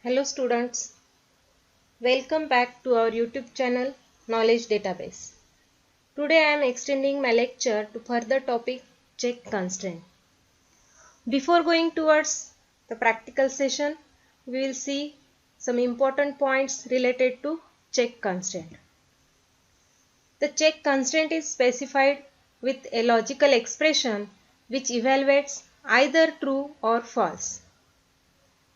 Hello students, welcome back to our YouTube channel Knowledge Database. Today I am extending my lecture to further topic check constraint. Before going towards the practical session, we will see some important points related to check constraint. The check constraint is specified with a logical expression which evaluates either true or false.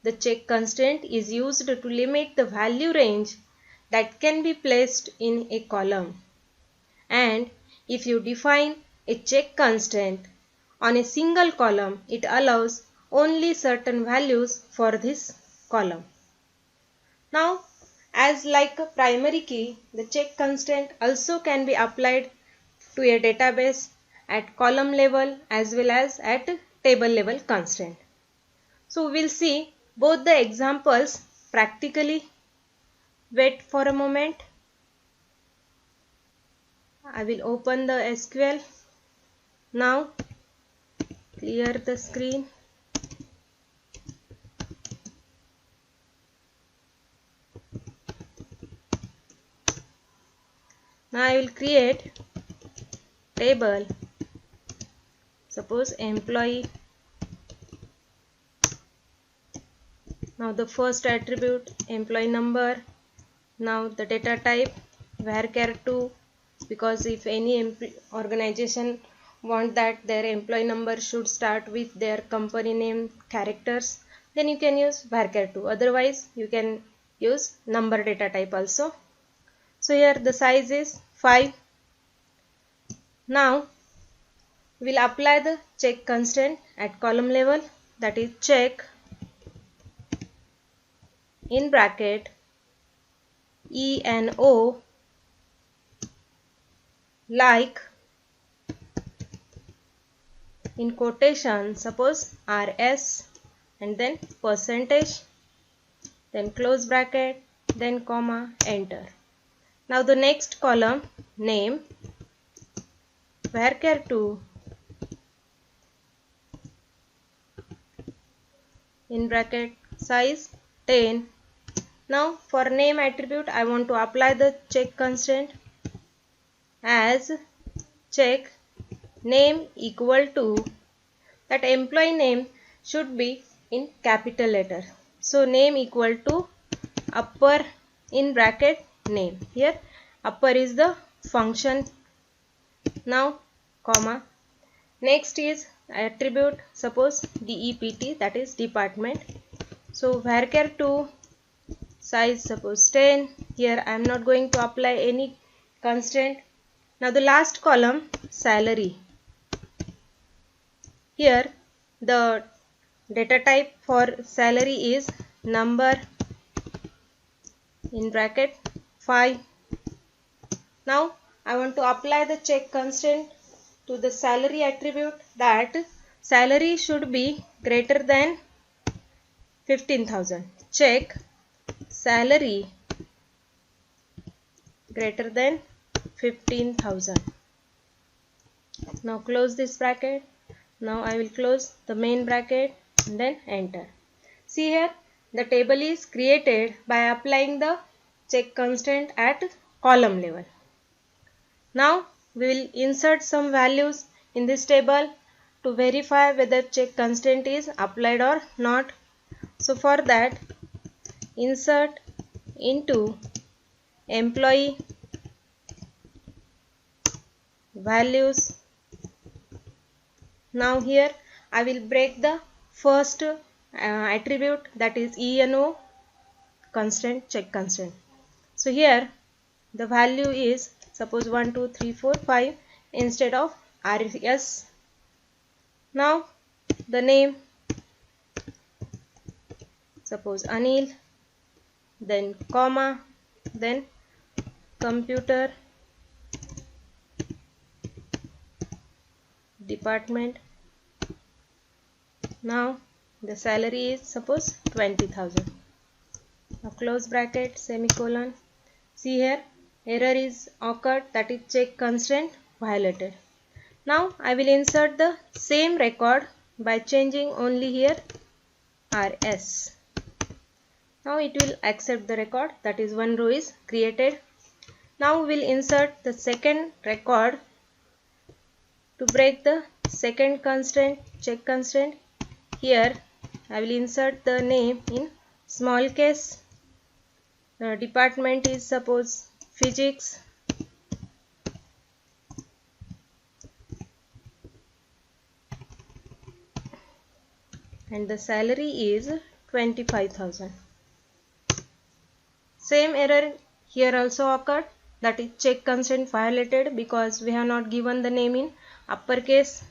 The check constraint is used to limit the value range that can be placed in a column. And if you define a check constraint on a single column, it allows only certain values for this column. Now, as like a primary key, the check constraint also can be applied to a database at column level as well as at table level constraint. So we will see both the examples practically. Wait for a moment. I will open the SQL. Now clear the screen. Now I will create table. Suppose employee. Now the first attribute employee number. Now the data type varchar2, because if any organization want that their employee number should start with their company name characters, then you can use varchar2. Otherwise you can use number data type also. So here the size is 5. Now we will apply the check constraint at column level, that is check in bracket E and O like in quotation, suppose RS and then percentage, then close bracket, then comma, enter. Now the next column name varchar2 in bracket size 10. Now for name attribute I want to apply the check constraint as check name equal to, that employee name should be in capital letter. So name equal to upper in bracket name. Here upper is the function. Now comma. Next is attribute, suppose DEPT, that is department. So varchar2 size suppose 10. Here I am not going to apply any constraint. Now the last column salary. Here the data type for salary is number in bracket 5. Now I want to apply the check constraint to the salary attribute, that salary should be greater than 15,000. Check salary greater than 15,000. Now close this bracket. Now I will close the main bracket and then enter. See here the table is created by applying the check constraint at column level. Now we will insert some values in this table to verify whether check constraint is applied or not. So for that, insert into employee values. Now here I will break the first attribute, that is ENO constraint, check constraint. So here the value is suppose 1 2 3 4 5 instead of RS. Now the name suppose Anil, then comma, then computer department. Now the salary is suppose 20,000. Now close bracket, semicolon. See here error is occurred, that is check constraint violated. Now I will insert the same record by changing only here RS. Now it will accept the record, that is one row is created. Now we will insert the second record to break the second constraint, check constraint. Here I will insert the name in small case. The department is suppose physics. And the salary is 25,000. Same error here also occurred, that is check constraint violated because we have not given the name in uppercase.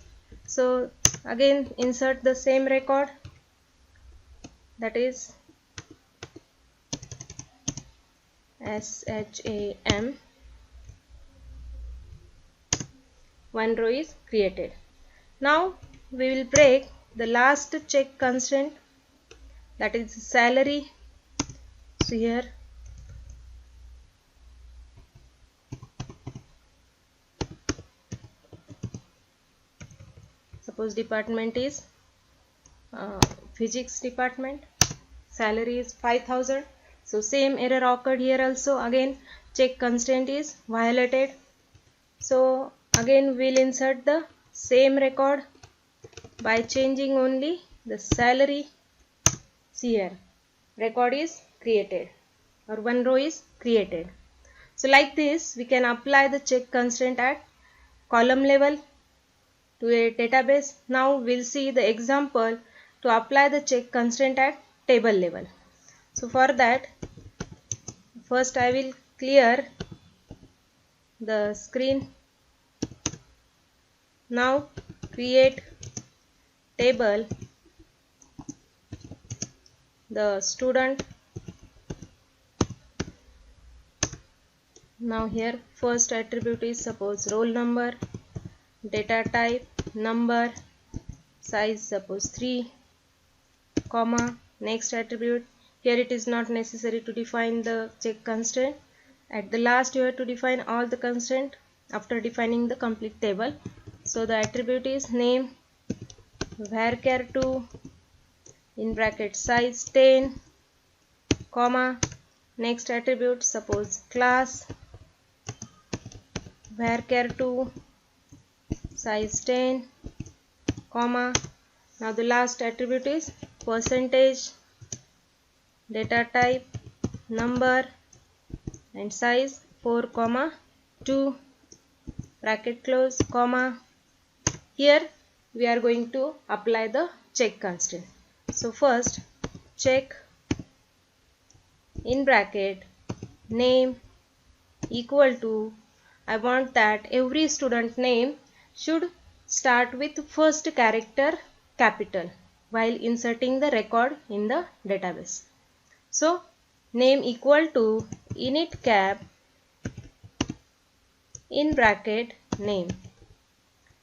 So again insert the same record, that is SHAM. One row is created. Now we will break the last check constraint, that is salary. So here suppose department is physics department, salary is 5,000. So same error occurred here also, again check constraint is violated. So again we'll insert the same record by changing only the salary. See here, record is created or one row is created. So like this we can apply the check constraint at column level to a database. Now we'll see the example to apply the check constraint at table level. So for that, first I will clear the screen. Now create table the student. Now here first attribute is suppose roll number, data type number, size suppose 3, comma, next attribute. Here it is not necessary to define the check constraint. At the last you have to define all the constraint after defining the complete table. So the attribute is name, varchar2 in bracket size 10, comma, next attribute suppose class, varchar2 size 10, comma. Now the last attribute is percentage, data type number and size 4, 2, bracket close, comma. Here we are going to apply the check constraint. So first check in bracket name equal to, I want that every student name should start with first character capital while inserting the record in the database. So name equal to init cap in bracket name.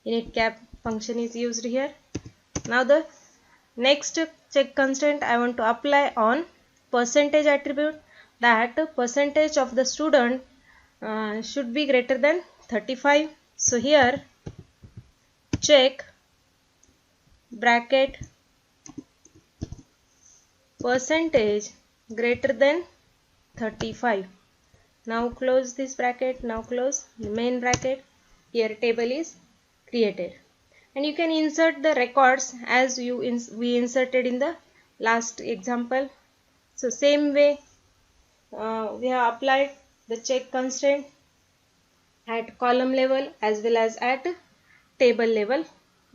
Init cap function is used here. Now the next check constraint I want to apply on percentage attribute, that percentage of the student should be greater than 35. So here check bracket percentage greater than 35. Now close this bracket, now close the main bracket. Here table is created and you can insert the records as we inserted in the last example. So same way we have applied the check constraint at column level as well as at table level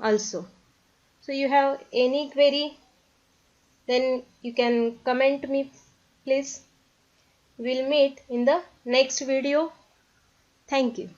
also. So you have any query, then you can comment me please. We'll meet in the next video. Thank you.